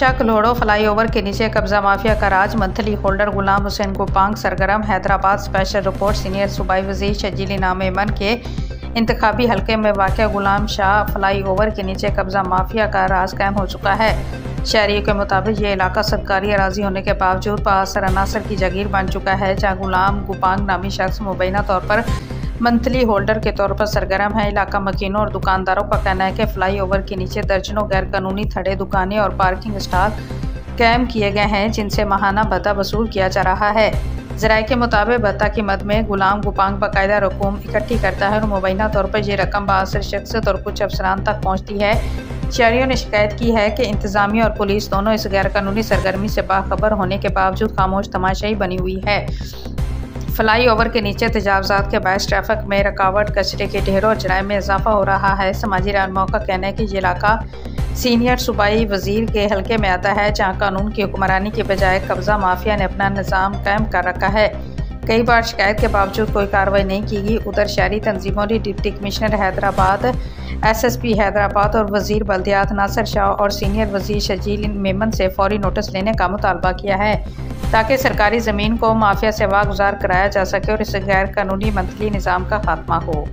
शक लोहड़ो फ्लाईओवर के नीचे कब्जा माफिया का राज। मंथली होल्डर गुलाम हुसैन गुपांग सरगर्म। Hyderabad special report. सीनियर सूबाई वजीर शजील इनाम एमन के इंतखाबी हलके में वाक़ गुलाम शाह फ्लाईओवर के नीचे कब्जा माफिया का राज कायम हो चुका है। शहरियों के मुताबिक ये इलाका सरकारी अराजी होने के बावजूद बाअसर अनासर की जागीर बन चुका है, जहाँ गुलाम गुपांग नामी शख्स मुबैना तौर पर मंथली होल्डर के तौर पर सरगर्म है। इलाका मकीनों और दुकानदारों का कहना है कि फ्लाईओवर के नीचे दर्जनों गैर कानूनी थड़े, दुकानें और पार्किंग स्टॉल कायम किए गए हैं, जिनसे माहाना भत्ता वसूल किया जा रहा है। ज़राए के मुताबिक भत्ता की मद में गुलाम गुपांग बाकायदा रकूम इकट्ठी करता है और मुबैना तौर पर यह रकम बाअसर शख्सियत और कुछ अफसरान तक पहुँचती है। शहरियों ने शिकायत की है कि इंतजामिया और पुलिस दोनों इस गैर कानूनी सरगर्मी से बाखबर होने के बावजूद खामोश तमाशाई बनी हुई है। फ्लाईओवर के नीचे तजावज़ात के बायस ट्रैफिक में रुकावट, कचरे के ढेरों और जराइम में इजाफा हो रहा है। समाजी रहनुमाओं का कहना है कि ये इलाका सीनियर सूबाई वजीर के हलके में आता है, जहाँ कानून की हुक्मरानी के बजाय कब्जा माफिया ने अपना निज़ाम कायम कर रखा है। कई बार शिकायत के बावजूद कोई कार्रवाई नहीं की गई। उधर शहरी तंजीमों ने deputy commissioner Hyderabad, SSP Hyderabad और वजीर बल्दियात नासिर शाह और सीनियर वजीर शजील मेमन से फौरी नोटिस लेने का मुतालबा किया है, ताकि सरकारी ज़मीन को माफिया से वागुजार कराया जा सके और इस गैर कानूनी मंथली निज़ाम का खात्मा हो।